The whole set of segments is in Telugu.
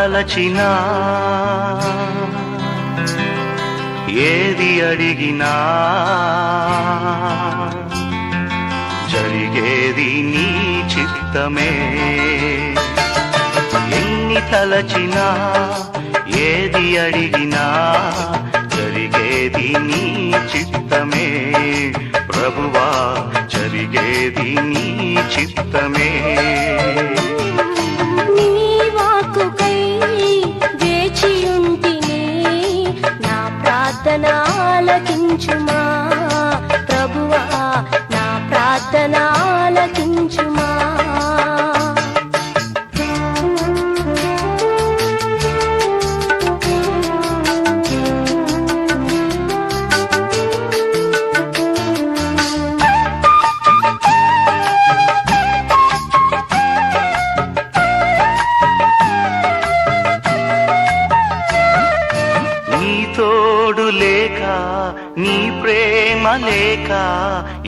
తలచినా ఏది అడిగినా జరిగేది నీ చిత్తమే. ఎన్ని తలచినా ఏది అడిగినా జరిగేది నీ చిత్తమే. ప్రభువా జరిగేది నీ చిత్తమే. నీ వాక్కుకై వేచియుంటిని, నా ప్రార్థన ఆలకించుమా. ప్రభువా నా ప్రార్థన ఆలకించుమా. తోడు లేక నీ ప్రేమ లేక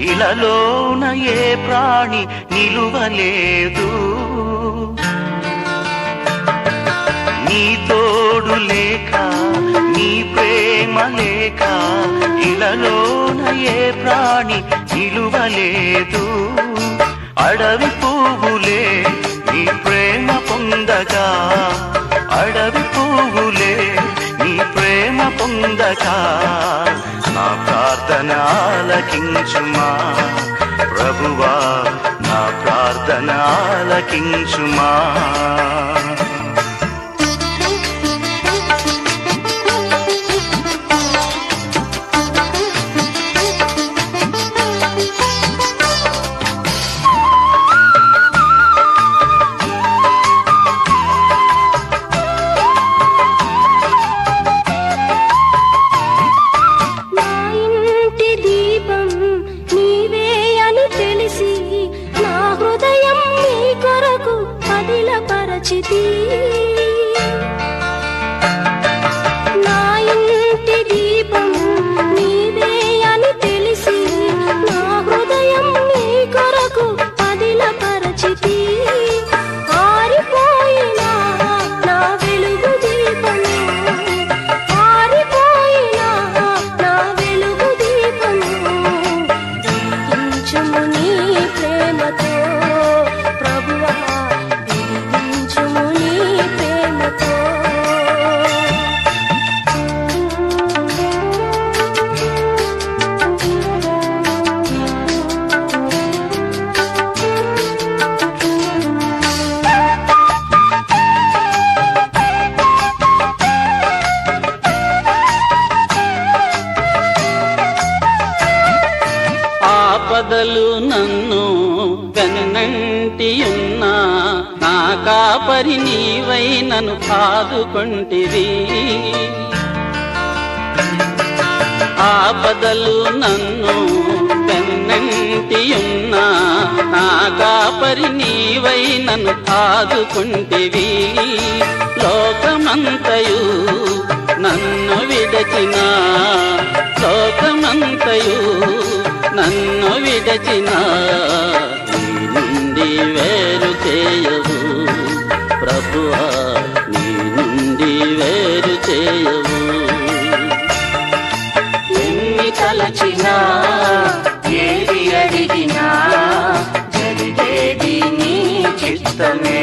ఇలలోన ఏ ప్రాణి నిలువలేదు. నీ తోడు లేక నీ ప్రేమ లేక ఇలలోన ఏ ప్రాణి నిలువలేదు. అడవి పువ్వులే నీ ప్రేమ పొందగా, అడవి పువ్వులే నీ ప్రేమ పొందగా నా ప్రార్థన ఆలకించుమా. ప్రభువా నా ప్రార్థన ఆలకించుమా. నా ఇంటి దీపం నీవే అని తెలిసి నా హృదయం నీ కొరకు పదిలపరచితి. ఆరిపోయినా నా వెలుగు దీపము, ఆరిపోయినా నా వెలుగు దీపము వెలిగించుము నీ ప్రేమతో. ప్రభువా ఆపదలు నన్ను వెన్నంటియున్నా, నా కాపరి నీవై నన్ను కాదుకొంటివి. ఆపదలు నన్ను వెన్నంటియున్నా, నా కాపరి నీవై నన్ను కాదుకొంటివి. లోకమంతయు నన్ను విడచినా, లోకమంతయు నన్ను విడచినా నీ నుండి వేరు చేయవు. ప్రభువా నీ నుండి వేరు చేయవు. ఎన్ని తలచినా ఏది అడిగినా జరిగేది నీ చిత్తమే.